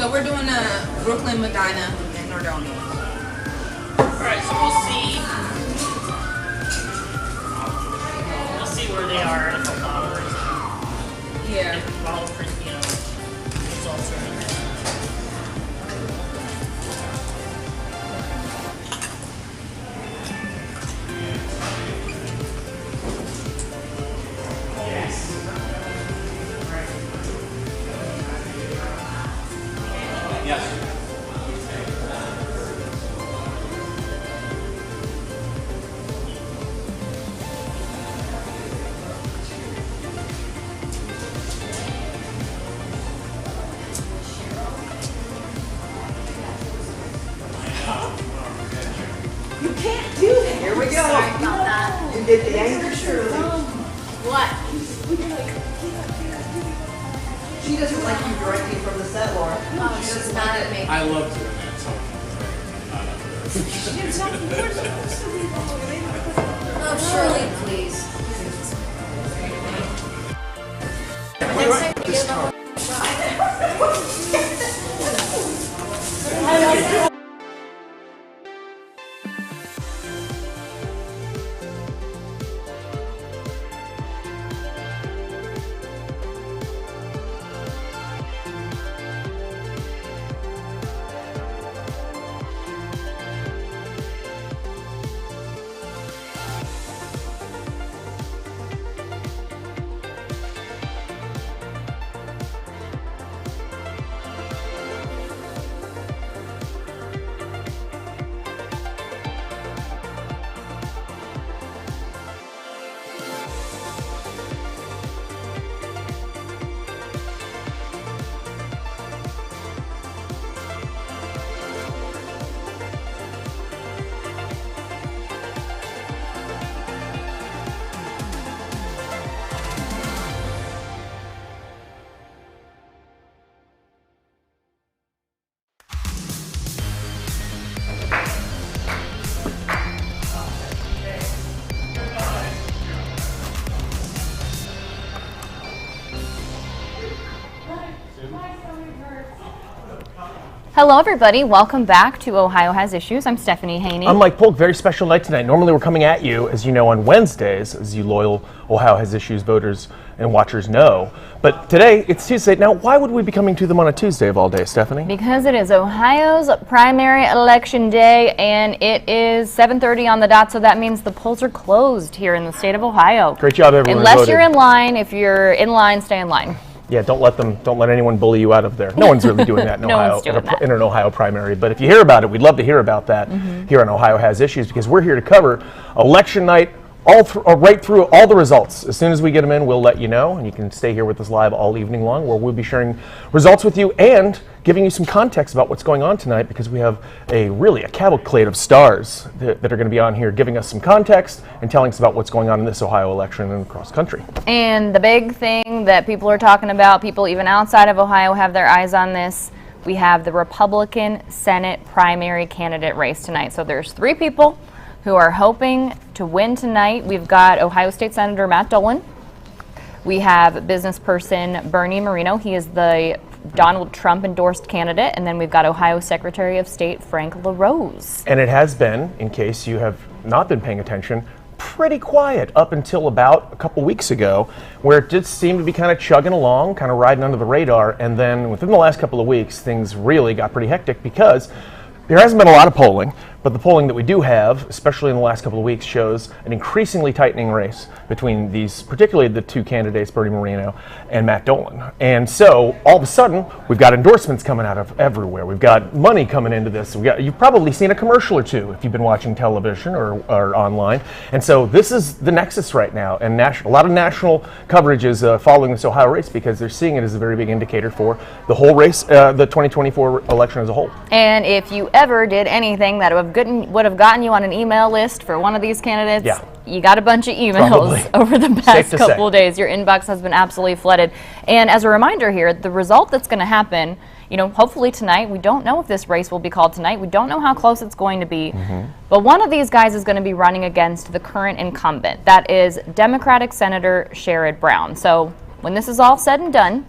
So we're doing a Brooklyn, Medina, and Nordonia. Alright, so we'll see. We'll see where they are in a couple hours. Yeah. And all the results are in there. Here we go. Sorry about that. You get the anger, Shirley. What? She doesn't like you directly from the set, Laura. Oh, she's mad at me. I love doing that. Oh, Shirley, please. Next time we give them a shot. Hello everybody, welcome back to Ohio Has Issues. I'm Stephanie Haney. I'm Mike Polk. Very special night tonight. Normally we're coming at you, as you know, on Wednesdays, as you loyal Ohio Has Issues voters and watchers know. But today, it's Tuesday. Now, why would we be coming to them on a Tuesday of all day, Stephanie? Because it is Ohio's primary election day, and it is 7:30 on the dot, so that means the polls are closed here in the state of Ohio. Great job, everyone. Unless you're in line. If you're in line, stay in line. Yeah, don't let anyone bully you out of there. No one's really doing that in No Ohio, one's doing that. in an Ohio primary. But if you hear about it, we'd love to hear about that here on Ohio Has Issues, because we're here to cover election night right through all the results. As soon as we get them in, we'll let you know, and you can stay here with us live all evening long, where we'll be sharing results with you and giving you some context about what's going on tonight, because we have a cavalcade of stars that are going to be on here giving us some context and telling us about what's going on in this Ohio election and across the country. And the big thing that people are talking about, people even outside of Ohio have their eyes on this. We have the Republican Senate primary candidate race tonight. So there's 3 people who are hoping to win tonight. We've got Ohio State Senator Matt Dolan. We have business person Bernie Moreno. He is the Donald Trump endorsed candidate, and then we've got Ohio Secretary of State Frank LaRose. And it has been, in case you have not been paying attention, pretty quiet up until about a couple weeks ago, where it did seem to be kind of chugging along, kind of riding under the radar. And then within the last couple of weeks, things really got pretty hectic because there hasn't been a lot of polling, but the polling that we do have, especially in the last couple of weeks, shows an increasingly tightening race between these, particularly the two candidates, Bernie Moreno and Matt Dolan. And so all of a sudden, we've got endorsements coming out of everywhere. We've got money coming into this. You've probably seen a commercial or two if you've been watching television or online. And so this is the nexus right now. And a lot of national coverage is following this Ohio race because they're seeing it as a very big indicator for the whole race, the 2024 election as a whole. And if you ever did anything that would have gotten you on an email list for one of these candidates, you got a bunch of emails over the past couple of days. Your inbox has been absolutely flooded. And as a reminder here, the result that's going to happen, hopefully tonight, we don't know if this race will be called tonight. We don't know how close it's going to be. But one of these guys is going to be running against the current incumbent. That is Democratic Senator Sherrod Brown. So when this is all said and done,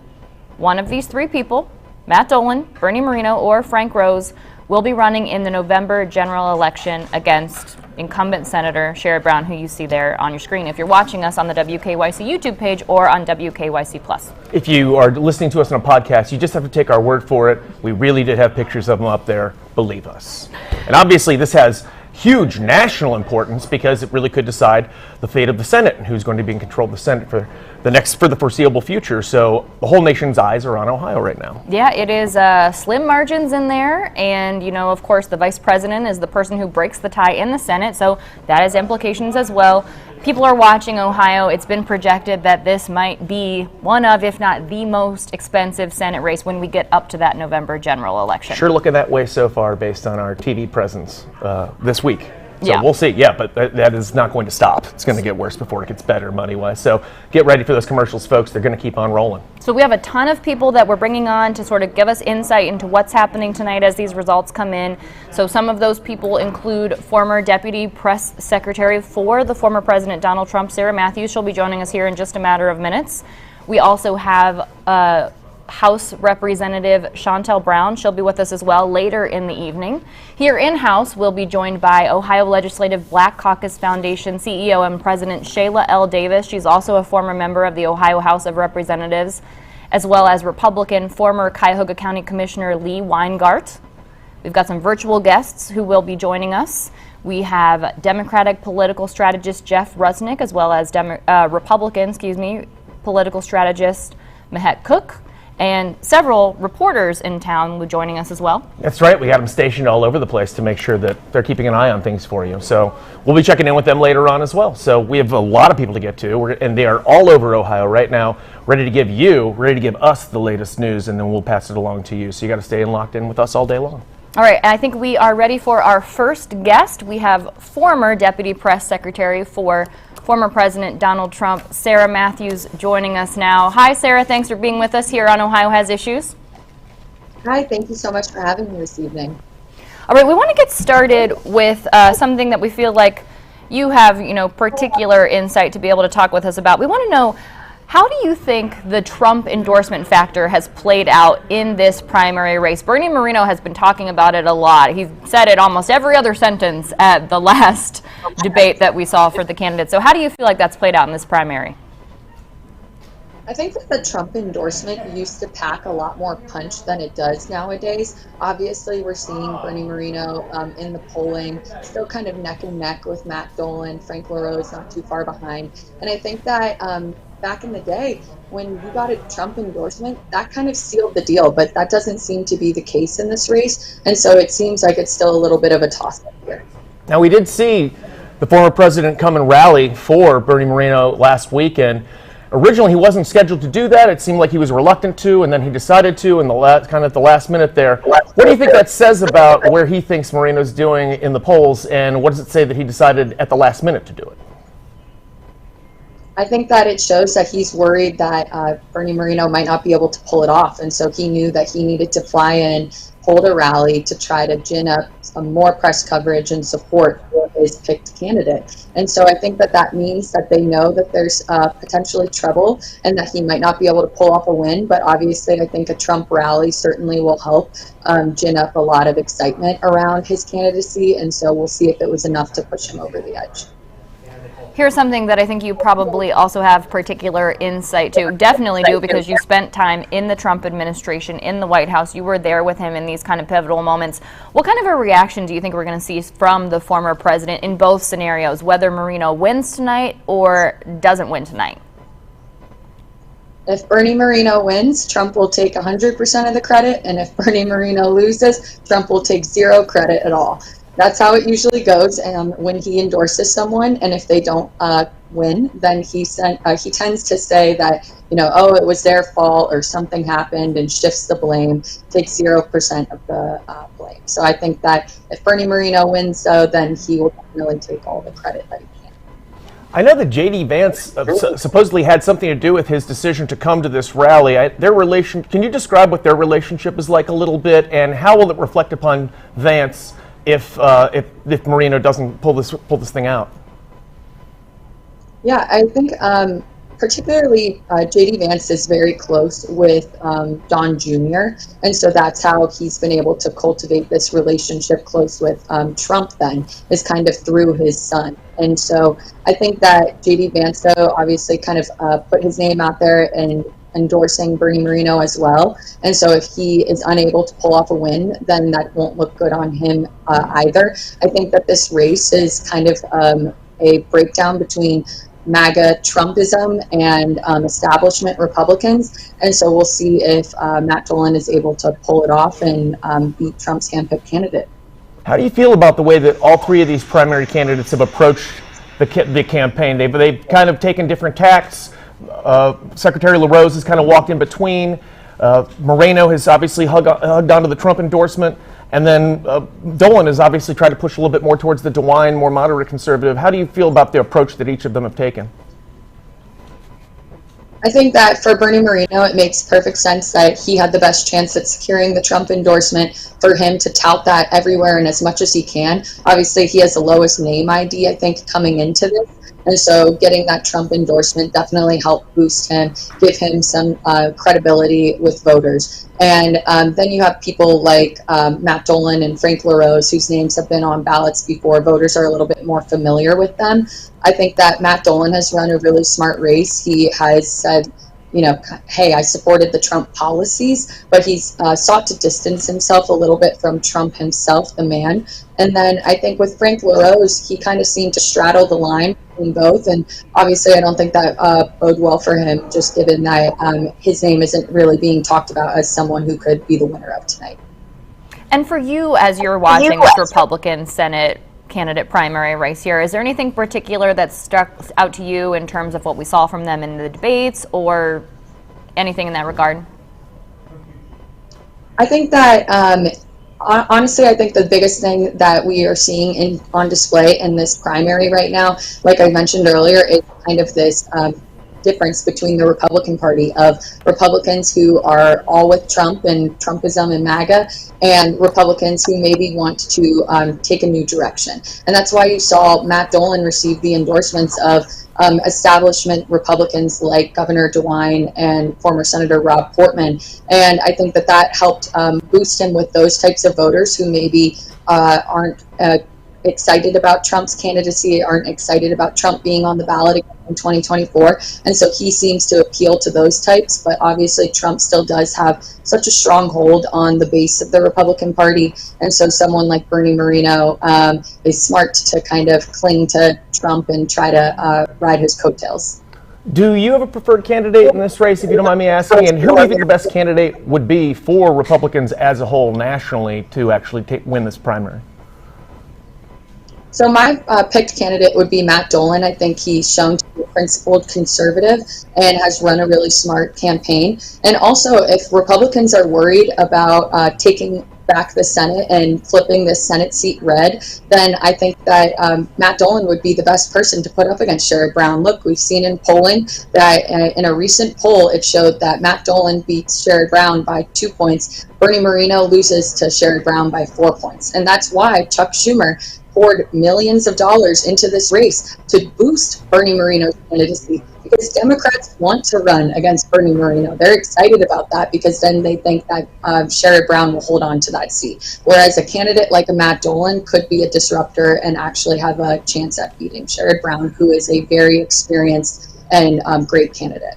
one of these three people, Matt Dolan, Bernie Moreno, or Frank Rose, will be running in the November general election against incumbent Senator Sherrod Brown, who you see there on your screen if you're watching us on the WKYC YouTube page or on WKYC+. If you are listening to us on a podcast, you just have to take our word for it. We really did have pictures of them up there. Believe us. And obviously this has huge national importance because it really could decide the fate of the Senate and who's going to be in control of the Senate for the foreseeable future. So the whole nation's eyes are on Ohio right now. Yeah, it is slim margins in there, and of course the vice president is the person who breaks the tie in the Senate, so that has implications as well. People are watching Ohio. It's been projected that this might be one of, if not the most expensive Senate race when we get up to that November general election. Sure looking that way so far based on our TV presence this week. So we'll see. Yeah, but that is not going to stop. It's going to get worse before it gets better money-wise. So get ready for those commercials, folks. They're going to keep on rolling. So we have a ton of people that we're bringing on to sort of give us insight into what's happening tonight as these results come in. So some of those people include former Deputy Press Secretary for the former President Donald Trump, Sarah Matthews. She'll be joining us here in just a matter of minutes. We also have House Representative Shontel Brown. She'll be with us as well later in the evening. Here in-house, we'll be joined by Ohio Legislative Black Caucus Foundation CEO and President Shayla L. Davis. She's also a former member of the Ohio House of Representatives, as well as Republican former Cuyahoga County Commissioner Lee Weingart. We've got some virtual guests who will be joining us. We have Democratic political strategist Jeff Rusnak, as well as Republican political strategist Mehek Cooke, and several reporters in town will be joining us as well. That's right. We got them stationed all over the place to make sure that they're keeping an eye on things for you. So we'll be checking in with them later on as well. So we have a lot of people to get to, and they are all over Ohio right now, ready to give us the latest news, and then we'll pass it along to you. So you got to stay locked in with us all day long. All right, I think we are ready for our first guest. We have former Deputy Press Secretary for former President Donald Trump, Sarah Matthews, joining us now. Hi, Sarah. Thanks for being with us here on Ohio Has Issues. Hi, thank you so much for having me this evening. All right, we want to get started with something that we feel like you have, particular insight to be able to talk with us about. We want to know, how do you think the Trump endorsement factor has played out in this primary race? Bernie Moreno has been talking about it a lot. He's said it almost every other sentence at the last debate that we saw for the candidates. So how do you feel like that's played out in this primary? I think that the Trump endorsement used to pack a lot more punch than it does nowadays. Obviously, we're seeing Bernie Moreno in the polling, still kind of neck and neck with Matt Dolan, Frank LaRose not too far behind. And I think that back in the day, when you got a Trump endorsement, that kind of sealed the deal, but that doesn't seem to be the case in this race. And so it seems like it's still a little bit of a toss-up here. Now, we did see the former president come and rally for Bernie Moreno last weekend. Originally, he wasn't scheduled to do that. It seemed like he was reluctant to, and then he decided to in the at the last minute there. What do you think that says about where he thinks Moreno's doing in the polls, and what does it say that he decided at the last minute to do it? I think that it shows that he's worried that Bernie Moreno might not be able to pull it off, and so he knew that he needed to fly in, hold a rally to try to gin up some more press coverage and support for his picked candidate. And so I think that that means that they know that there's potentially trouble and that he might not be able to pull off a win. But obviously, I think a Trump rally certainly will help gin up a lot of excitement around his candidacy. And so we'll see if it was enough to push him over the edge. Here's something that I think you probably also have particular insight to. Definitely do, because you spent time in the Trump administration, in the White House. You were there with him in these kind of pivotal moments. What kind of a reaction do you think we're going to see from the former president in both scenarios, whether Moreno wins tonight or doesn't win tonight? If Bernie Moreno wins, Trump will take 100% of the credit, and if Bernie Moreno loses, Trump will take zero credit at all. That's how it usually goes when he endorses someone, and if they don't win, then he tends to say that, oh, it was their fault or something happened, and shifts the blame, takes 0% of the blame. So I think that if Bernie Moreno wins, though, then he will definitely take all the credit that he can. I know that J.D. Vance supposedly had something to do with his decision to come to this rally. Can you describe what their relationship is like a little bit, and how will it reflect upon Vance if Moreno doesn't pull this thing out? Yeah, I think particularly J.D. Vance is very close with Don Jr., and so that's how he's been able to cultivate this relationship close with Trump then, is kind of through his son. And so I think that J.D. Vance, though, obviously kind of put his name out there and endorsing Bernie Moreno as well. And so if he is unable to pull off a win, then that won't look good on him either. I think that this race is kind of a breakdown between MAGA Trumpism and establishment Republicans. And so we'll see if Matt Dolan is able to pull it off and beat Trump's hand-picked candidate. How do you feel about the way that all three of these primary candidates have approached the campaign? They've kind of taken different tacts. Secretary LaRose has kind of walked in between. Moreno has obviously hugged onto the Trump endorsement. And then Dolan has obviously tried to push a little bit more towards the DeWine, more moderate conservative. How do you feel about the approach that each of them have taken? I think that for Bernie Moreno, it makes perfect sense that he had the best chance at securing the Trump endorsement, for him to tout that everywhere and as much as he can. Obviously, he has the lowest name ID, I think, coming into this. And so getting that Trump endorsement definitely helped boost him, give him some credibility with voters. And then you have people like Matt Dolan and Frank LaRose, whose names have been on ballots before. Voters are a little bit more familiar with them. I think that Matt Dolan has run a really smart race. He has said, hey, I supported the Trump policies, but he's sought to distance himself a little bit from Trump himself, the man. And then I think with Frank LaRose, he kind of seemed to straddle the line between both. And obviously, I don't think that bode well for him, just given that his name isn't really being talked about as someone who could be the winner of tonight. And for you, as you're watching this Republican Senate candidate primary race here, is there anything particular that stuck out to you in terms of what we saw from them in the debates, or anything in that regard? I think that honestly, I think the biggest thing that we are seeing on display in this primary right now, like I mentioned earlier, is kind of this difference between the Republican Party of Republicans who are all with Trump and Trumpism and MAGA, and Republicans who maybe want to take a new direction. And that's why you saw Matt Dolan receive the endorsements of establishment Republicans like Governor DeWine and former Senator Rob Portman. And I think that that helped boost him with those types of voters who maybe aren't excited about Trump's candidacy, aren't excited about Trump being on the ballot again in 2024. And so he seems to appeal to those types. But obviously, Trump still does have such a strong hold on the base of the Republican Party. And so someone like Bernie Moreno is smart to kind of cling to Trump and try to ride his coattails. Do you have a preferred candidate in this race, if you don't mind me asking? And who do you think the best candidate would be for Republicans as a whole nationally to actually win this primary? So my picked candidate would be Matt Dolan. I think he's shown to be a principled conservative and has run a really smart campaign. And also, if Republicans are worried about taking back the Senate and flipping this Senate seat red, then I think that Matt Dolan would be the best person to put up against Sherrod Brown. Look, we've seen in polling that in a recent poll, it showed that Matt Dolan beats Sherrod Brown by 2 points. Bernie Moreno loses to Sherrod Brown by 4 points. And that's why Chuck Schumer poured millions of dollars into this race to boost Bernie Moreno's candidacy, because Democrats want to run against Bernie Moreno. They're excited about that because then they think that Sherrod Brown will hold on to that seat. Whereas a candidate like a Matt Dolan could be a disruptor and actually have a chance at beating Sherrod Brown, who is a very experienced and great candidate.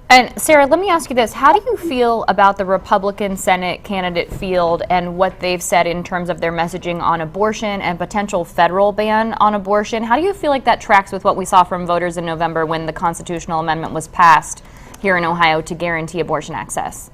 And Sarah, let me ask you this. How do you feel about the Republican Senate candidate field and what they've said in terms of their messaging on abortion and potential federal ban on abortion? How do you feel like that tracks with what we saw from voters in November when the constitutional amendment was passed here in Ohio to guarantee abortion access?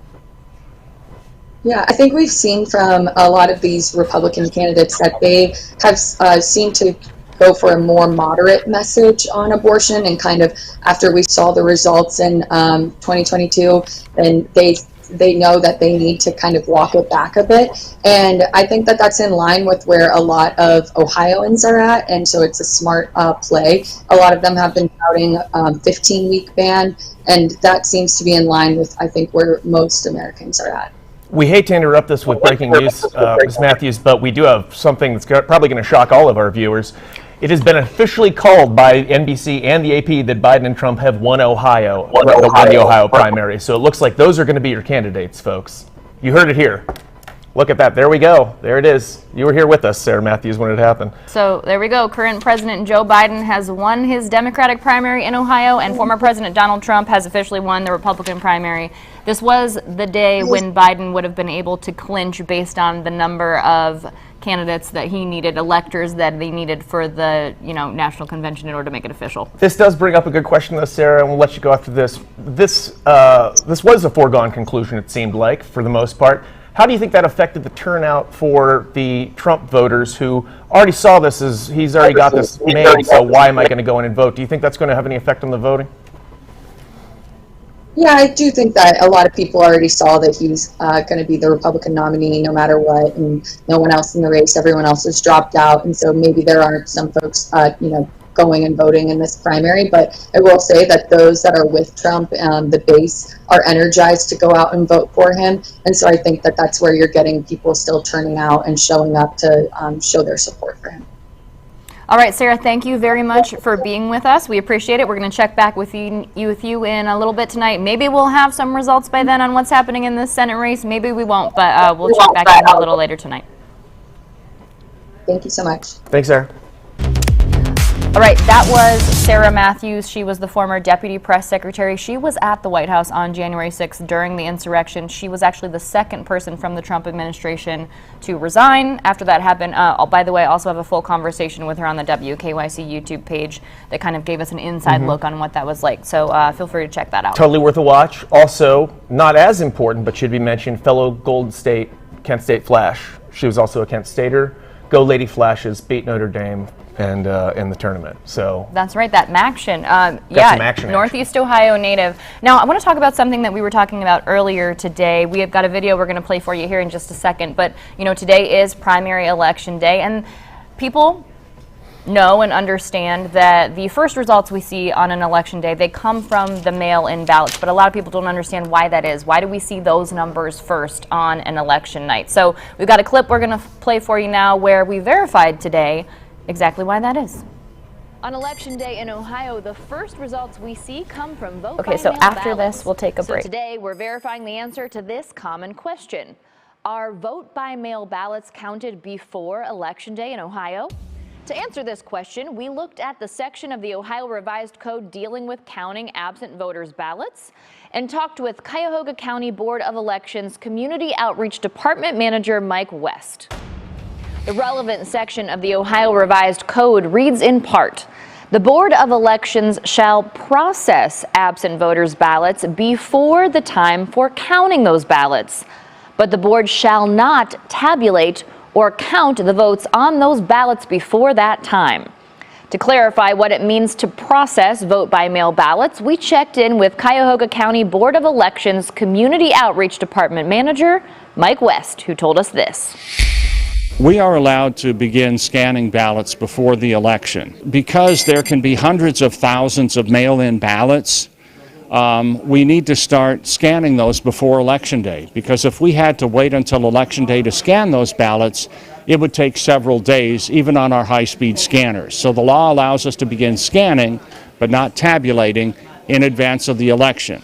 Yeah, I think we've seen from a lot of these Republican candidates that they have seemed to go for a more moderate message on abortion, and kind of after we saw the results in 2022, then they know that they need to kind of walk it back a bit. And I think that that's in line with where a lot of Ohioans are at, and so it's a smart play. A lot of them have been touting 15-week ban, and that seems to be in line with, I think, where most Americans are at. We hate to interrupt this with breaking news, Ms. Matthews, but we do have something that's probably going to shock all of our viewers. It has been officially called by NBC and the AP that Biden and Trump have won the Ohio primary. So it looks like those are going to be your candidates, folks. You heard it here. Look at that. There we go. There it is. You were here with us, Sarah Matthews, when it happened. So there we go. Current President Joe Biden has won his Democratic primary in Ohio, and former President Donald Trump has officially won the Republican primary. This was the day when Biden would have been able to clinch based on the number of candidates that he needed, electors that they needed for the national convention in order to make it official. This does bring up a good question, though, Sarah, and we'll let you go after this. This was a foregone conclusion, it seemed like, for the most part. How do you think that affected the turnout for the Trump voters who already saw this as he's already got this made, so why am I going to go in and vote? Do you think that's going to have any effect on the voting? Yeah, I do think that a lot of people already saw that he's going to be the Republican nominee no matter what, and no one else in the race, everyone else has dropped out, and so maybe there aren't some folks, going and voting in this primary. But I will say that those that are with Trump, the base, are energized to go out and vote for him, and so I think that that's where you're getting people still turning out and showing up to show their support for him. All right, Sarah, thank you very much for being with us. We appreciate it. We're going to check back with you in a little bit tonight. Maybe we'll have some results by then on what's happening in this Senate race. Maybe we won't, but we'll check back in a little later tonight. Thank you so much. Thanks, Sarah. All right, that was Sarah Matthews. She was the former deputy press secretary. She was at the White House on January 6th during the insurrection. She was actually the second person from the Trump administration to resign after that happened. By the way, I also have a full conversation with her on the WKYC YouTube page that kind of gave us an inside look on what that was like. So feel free to check that out. Totally worth a watch. Also, not as important, but should be mentioned, fellow Golden State, Kent State Flash. She was also a Kent Stater. Go Lady Flashes, beat Notre Dame and in the tournament. So that's right, that Maction. Some action. Northeast Ohio native. Now I want to talk about something that we were talking about earlier today. We have got a video we're going to play for you here in just a second, but today is primary election day, and people know and understand that the first results we see on an election day, they come from the mail-in ballots, but a lot of people don't understand why that is. Why do we see those numbers first on an election night? So we've got a clip we're going to play for you now where we verified today exactly why that is. On election day in Ohio, the first results we see come from vote by mail ballots. Okay, so after this, we'll take a break. So today, we're verifying the answer to this common question. Are vote by mail ballots counted before election day in Ohio? To answer this question, we looked at the section of the Ohio Revised Code dealing with counting absent voters' ballots and talked with Cuyahoga County Board of Elections Community Outreach Department Manager Mike West. The relevant section of the Ohio Revised Code reads in part, the Board of Elections shall process absent voters' ballots before the time for counting those ballots, but the board shall not tabulate or count the votes on those ballots before that time. To clarify what it means to process vote-by-mail ballots, we checked in with Cuyahoga County Board of Elections Community Outreach Department Manager Mike West, who told us this. We are allowed to begin scanning ballots before the election. Because there can be hundreds of thousands of mail-in ballots, we need to start scanning those before Election Day, because if we had to wait until Election Day to scan those ballots, it would take several days, even on our high-speed scanners. So the law allows us to begin scanning, but not tabulating in advance of the election.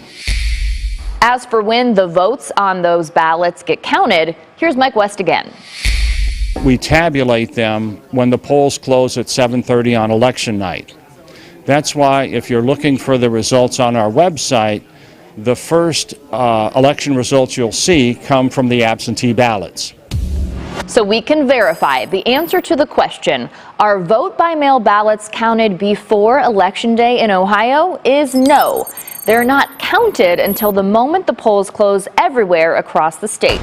As for when the votes on those ballots get counted, here's Mike West again. We tabulate them when the polls close at 7:30 on election night. That's why if you're looking for the results on our website, the first election results you'll see come from the absentee ballots. So we can verify the answer to the question, are vote-by-mail ballots counted before Election Day in Ohio, is no. They're not counted until the moment the polls close everywhere across the state.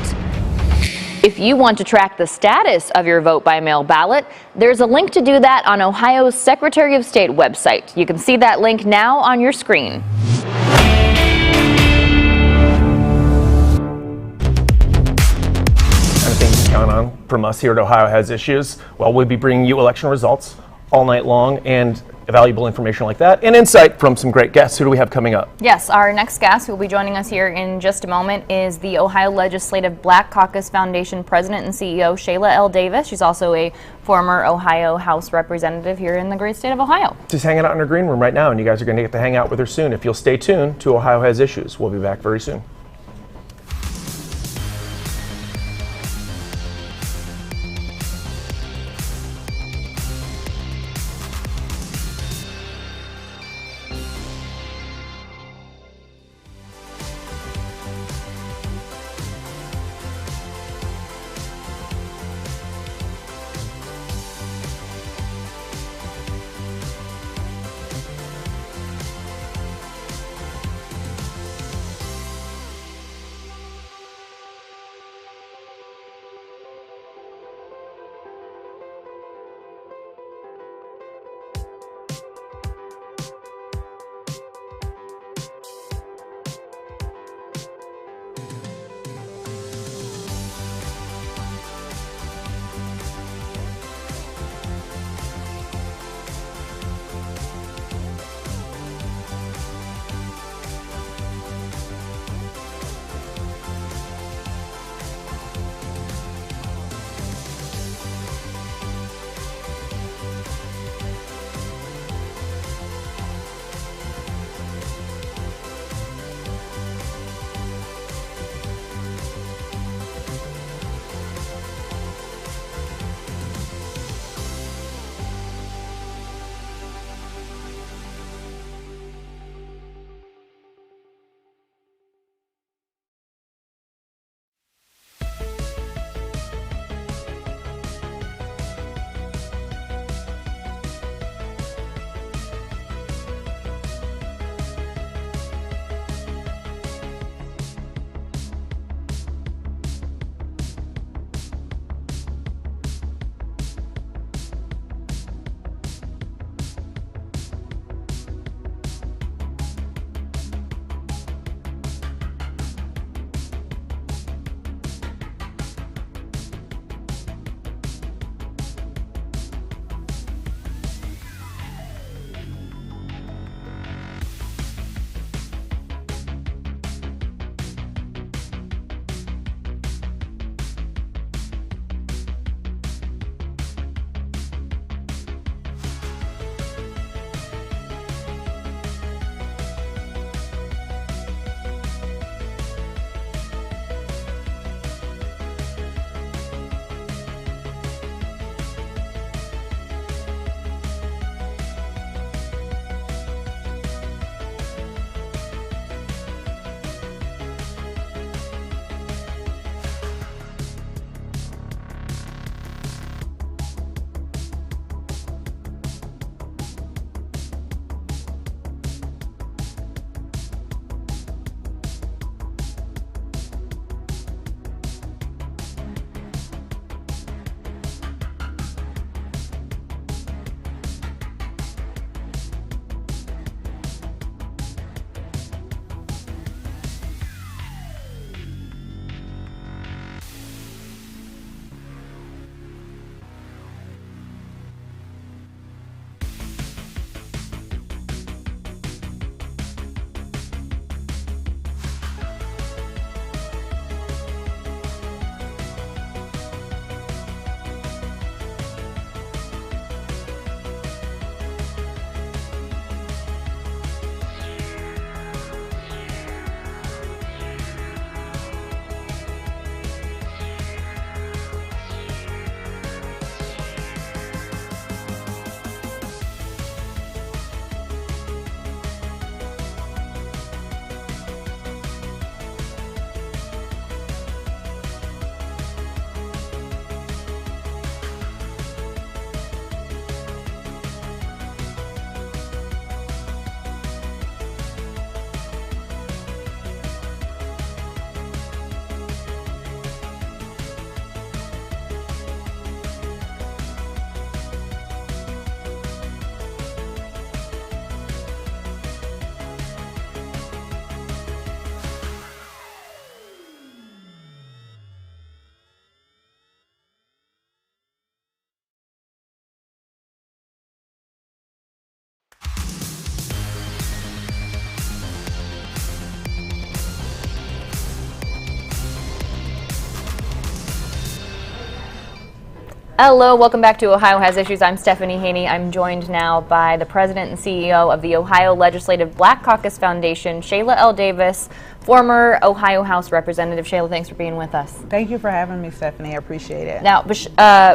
If you want to track the status of your vote-by-mail ballot, there's a link to do that on Ohio's Secretary of State website. You can see that link now on your screen. Things to count on from us here at Ohio Has Issues. Well, we'll be bringing you election results all night long and valuable information like that and insight from some great guests. Who do we have coming up? Yes, our next guest who will be joining us here in just a moment is the Ohio Legislative Black Caucus Foundation President and CEO Shayla L. Davis. She's also a former Ohio House Representative here in the great state of Ohio. She's hanging out in her green room right now, and you guys are going to get to hang out with her soon. If you'll stay tuned to Ohio Has Issues, we'll be back very soon. Hello, welcome back to Ohio Has Issues. I'm Stephanie Haney. I'm joined now by the president and CEO of the Ohio Legislative Black Caucus Foundation, Shayla L. Davis, former Ohio House Representative. Shayla, thanks for being with us. Thank you for having me, Stephanie. I appreciate it. Now,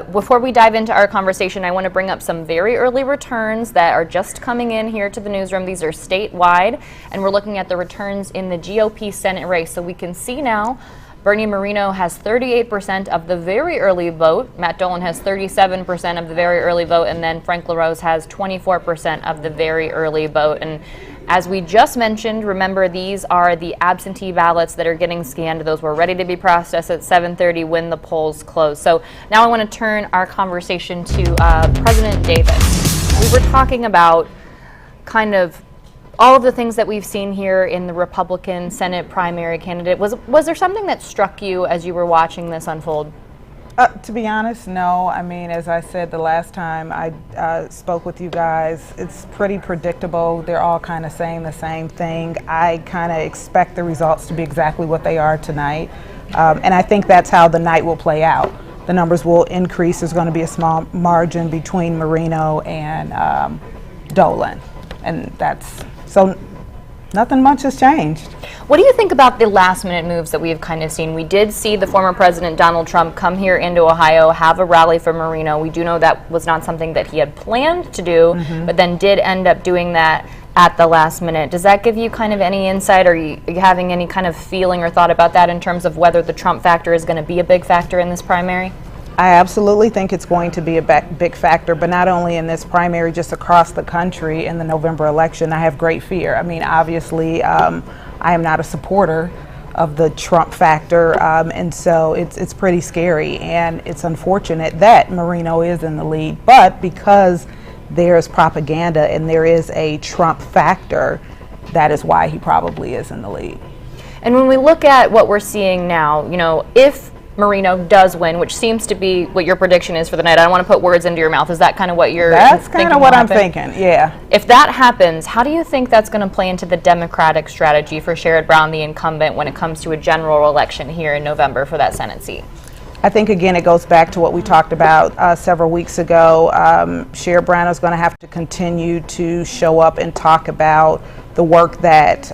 before we dive into our conversation, I want to bring up some very early returns that are just coming in here to the newsroom. These are statewide, and we're looking at the returns in the GOP Senate race. So we can see now Bernie Moreno has 38% of the very early vote. Matt Dolan has 37% of the very early vote, and then Frank LaRose has 24% of the very early vote. And as we just mentioned, remember, these are the absentee ballots that are getting scanned. Those were ready to be processed at 7:30 when the polls closed. So now I want to turn our conversation to President Davis. We were talking about kind of all of the things that we've seen here in the Republican Senate primary candidate. Was there something that struck you as you were watching this unfold? To be honest, no. I mean, as I said the last time I spoke with you guys, it's pretty predictable. They're all kind of saying the same thing. I kind of expect the results to be exactly what they are tonight. And I think that's how the night will play out. The numbers will increase. There's going to be a small margin between Moreno and Dolan. And so nothing much has changed. What do you think about the last minute moves that we've kind of seen? We did see the former President Donald Trump come here into Ohio, have a rally for Moreno. We do know that was not something that he had planned to do, but then did end up doing that at the last minute. Does that give you kind of any insight? Are you having any kind of feeling or thought about that in terms of whether the Trump factor is going to be a big factor in this primary? I absolutely think it's going to be a big factor, but not only in this primary, just across the country in the November election. I have great fear. I mean, obviously, I am not a supporter of the Trump factor, and so it's pretty scary, and it's unfortunate that Moreno is in the lead. But because there's propaganda and there is a Trump factor, that is why he probably is in the lead. And when we look at what we're seeing now, you know, if Moreno does win, which seems to be what your prediction is for the night. I don't want to put words into your mouth. Is that kind of what you're thinking? That's kind of what I'm thinking, yeah. If that happens, how do you think that's going to play into the Democratic strategy for Sherrod Brown, the incumbent, when it comes to a general election here in November for that Senate seat? I think, again, it goes back to what we talked about several weeks ago. Sherrod Brown is going to have to continue to show up and talk about the work that,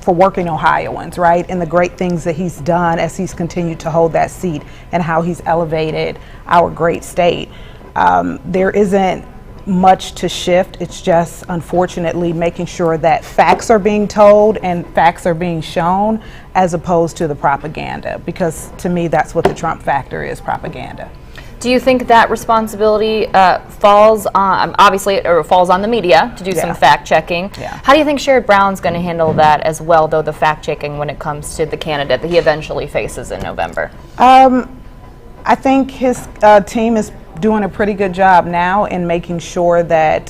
for working Ohioans, right? And the great things that he's done as he's continued to hold that seat and how he's elevated our great state. There isn't much to shift. It's just, unfortunately, making sure that facts are being told and facts are being shown as opposed to the propaganda, because to me, that's what the Trump factor is, propaganda. Do you think that responsibility falls on, obviously, or falls on the media to do some fact checking? Yeah. How do you think Sherrod Brown's going to handle that as well, though, the fact checking when it comes to the candidate that he eventually faces in November? I think his team is doing a pretty good job now in making sure that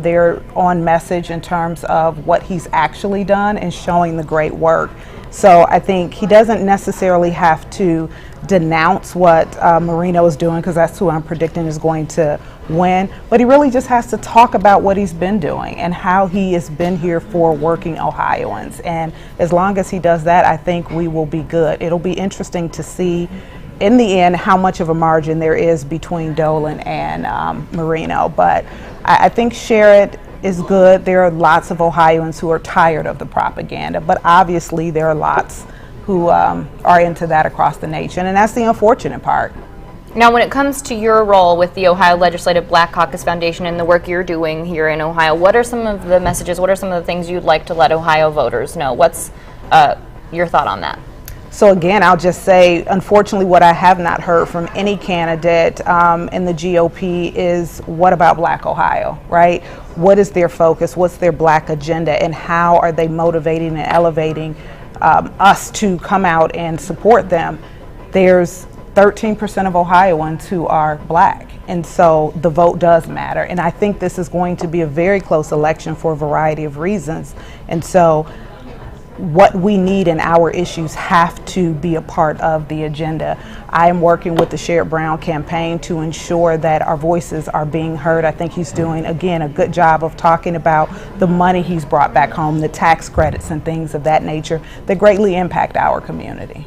they're on message in terms of what he's actually done and showing the great work. So I think he doesn't necessarily have to denounce what Moreno is doing, because that's who I'm predicting is going to win, but he really just has to talk about what he's been doing and how he has been here for working Ohioans. And as long as he does that, I think we will be good. It'll be interesting to see in the end how much of a margin there is between Dolan and Moreno, but I think Sherrod is good. There are lots of Ohioans who are tired of the propaganda, but obviously there are lots who are into that across the nation, and that's the unfortunate part. Now, when it comes to your role with the Ohio Legislative Black Caucus Foundation and the work you're doing here in Ohio, what are some of the messages, what are some of the things you'd like to let Ohio voters know? What's your thought on that? So again, I'll just say, unfortunately, what I have not heard from any candidate in the GOP is, what about Black Ohio, right? What is their focus? What's their Black agenda? And how are they motivating and elevating us to come out and support them? There's 13% of Ohioans who are Black, and so the vote does matter. And I think this is going to be a very close election for a variety of reasons. And so what we need and our issues have to be a part of the agenda. I am working with the Sherrod Brown campaign to ensure that our voices are being heard. I think he's doing, again, a good job of talking about the money he's brought back home, the tax credits and things of that nature that greatly impact our community.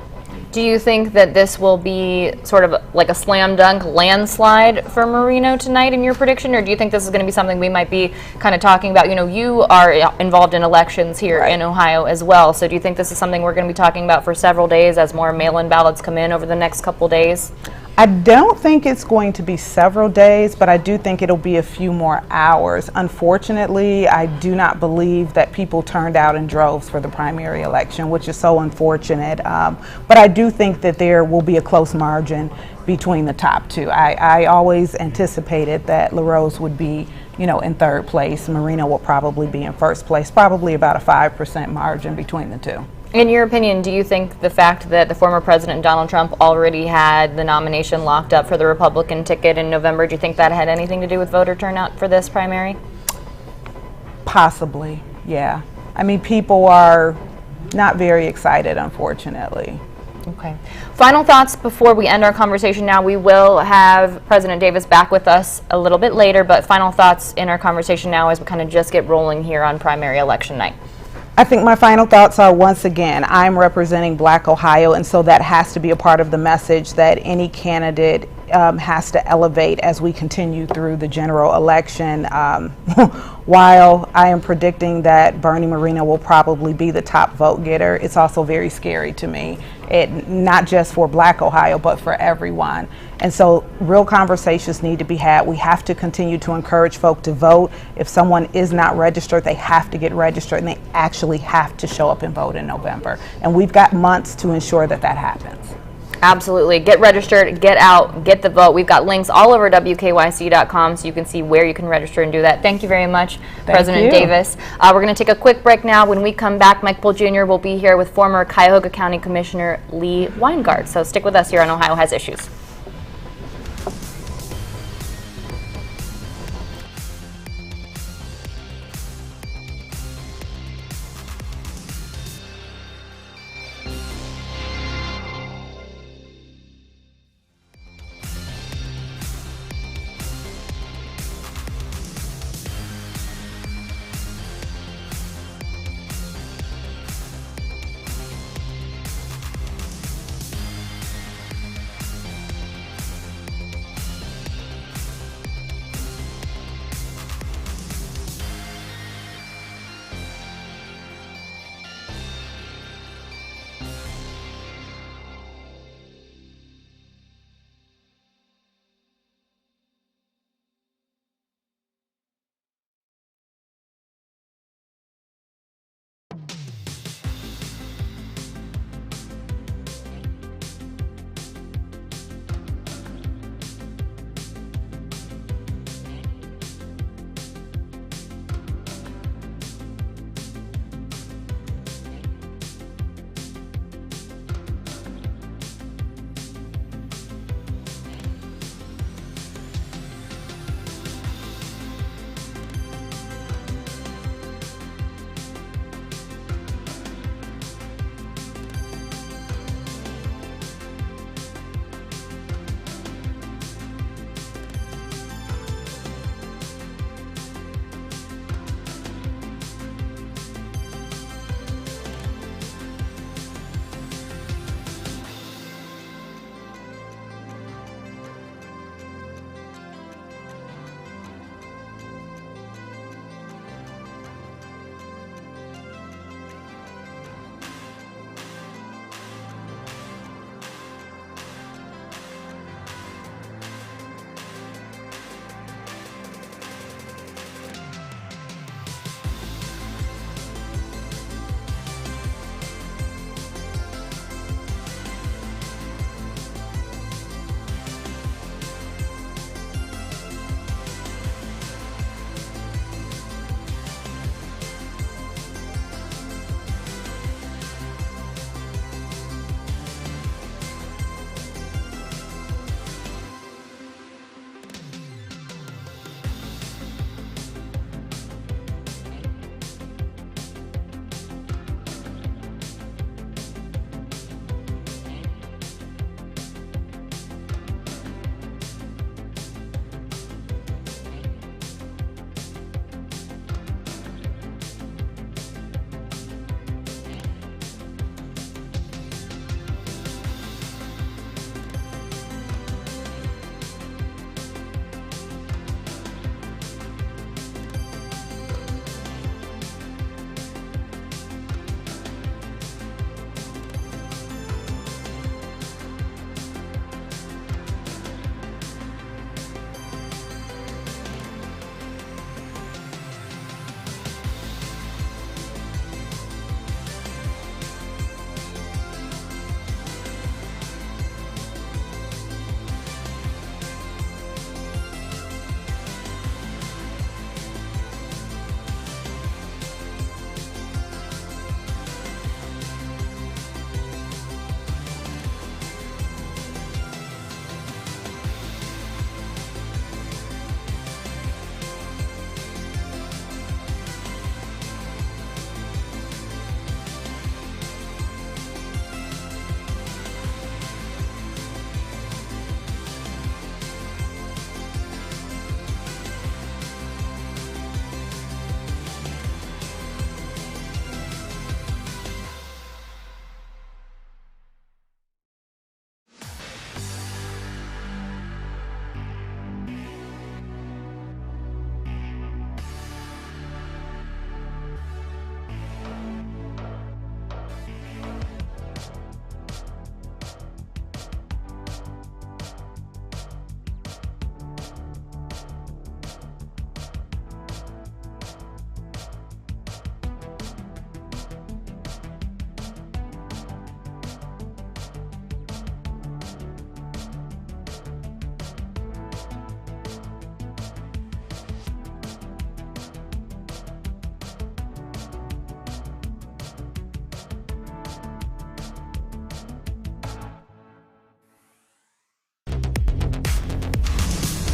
Do you think that this will be sort of like a slam dunk landslide for Moreno tonight in your prediction, or do you think this is going to be something we might be kind of talking about? You know, you are involved in elections here in Ohio as well, so do you think this is something we're going to be talking about for several days as more mail-in ballots come in over the next couple days? I don't think it's going to be several days, but I do think it'll be a few more hours. Unfortunately, I do not believe that people turned out in droves for the primary election, which is so unfortunate. But I do think that there will be a close margin between the top two. I always anticipated that LaRose would be, you know, in third place. Moreno will probably be in first place, probably about a 5% margin between the two. In your opinion, do you think the fact that the former President Donald Trump already had the nomination locked up for the Republican ticket in November, do you think that had anything to do with voter turnout for this primary? Possibly, yeah. I mean, people are not very excited, unfortunately. Okay. Final thoughts before we end our conversation now. We will have President Davis back with us a little bit later, but final thoughts in our conversation now as we kind of just get rolling here on primary election night. I think my final thoughts are, once again, I'm representing Black Ohio, and so that has to be a part of the message that any candidate has to elevate as we continue through the general election. While I am predicting that Bernie Moreno will probably be the top vote getter, it's also very scary to me, not just for Black Ohio, but for everyone. And so real conversations need to be had. We have to continue to encourage folk to vote. If someone is not registered, they have to get registered, and they actually have to show up and vote in November. And we've got months to ensure that that happens. Absolutely. Get registered, get out, get the vote. We've got links all over WKYC.com so you can see where you can register and do that. Thank you very much, President Davis. We're going to take a quick break now. When we come back, Mike Polk Jr. will be here with former Cuyahoga County Commissioner Lee Weingart. So stick with us here on Ohio Has Issues.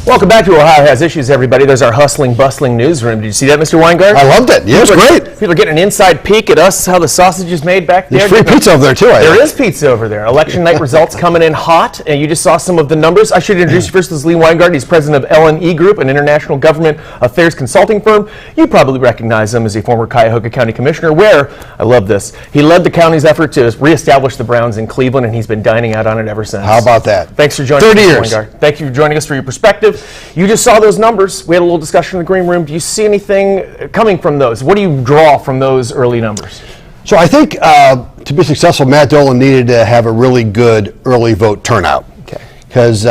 Welcome back to Ohio Has Issues, everybody. There's our hustling, bustling newsroom. Did you see that, Mr. Weingart? I loved it. Yeah, it was great. People are getting an inside peek at us, how the sausage is made back there. There's free pizza over there, too. There is pizza over there. Election night results coming in hot, and you just saw some of the numbers. I should introduce you first. This is Lee Weingart. He's president of L&E Group, an international government affairs consulting firm. You probably recognize him as a former Cuyahoga County Commissioner, where, I love this, he led the county's effort to reestablish the Browns in Cleveland, and he's been dining out on it ever since. How about that? Thanks for joining us, 30 Mr. years. Weingart. Thank you for joining us, for your perspective. You just saw those numbers. We had a little discussion in the green room. Do you see anything coming from those? What do you draw from those early numbers? So I think to be successful, Matt Dolan needed to have a really good early vote turnout. Okay. Because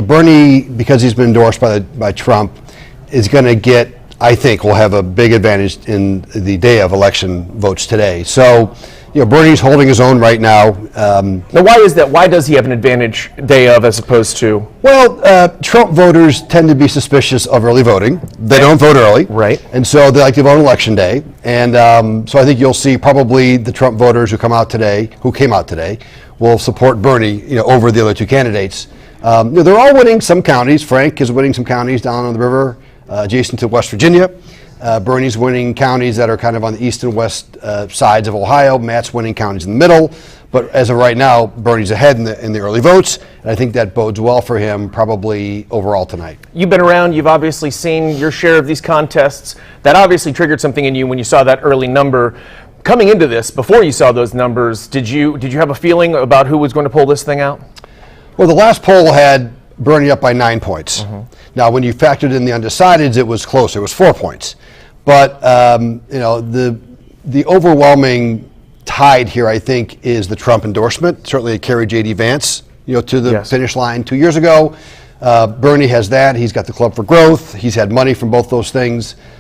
Bernie, because he's been endorsed by Trump, is going to get, I think, will have a big advantage in the day of election votes today. So, Bernie's holding his own right now. Now, why is that? Why does he have an advantage day of as opposed to? Well, Trump voters tend to be suspicious of early voting. They don't vote early. Right. And so they like to vote on election day. And so I think you'll see probably the Trump voters who came out today, will support Bernie, over the other two candidates. They're all winning some counties. Frank is winning some counties down on the river, adjacent to West Virginia. Bernie's winning counties that are kind of on the east and west sides of Ohio. Matt's winning counties in the middle. But as of right now, Bernie's ahead in the early votes. And I think that bodes well for him probably overall tonight. You've been around. You've obviously seen your share of these contests. That obviously triggered something in you when you saw that early number. Coming into this, before you saw those numbers, did you have a feeling about who was going to pull this thing out? Well, the last poll had Bernie up by 9 points. Now, when you factored in the undecideds, it was closer. It was 4 points. But, the overwhelming tide here, I think, is the Trump endorsement. Certainly it carried J.D. Vance, to the finish line 2 years ago. Bernie has that. He's got the Club for Growth. He's had money from both those things.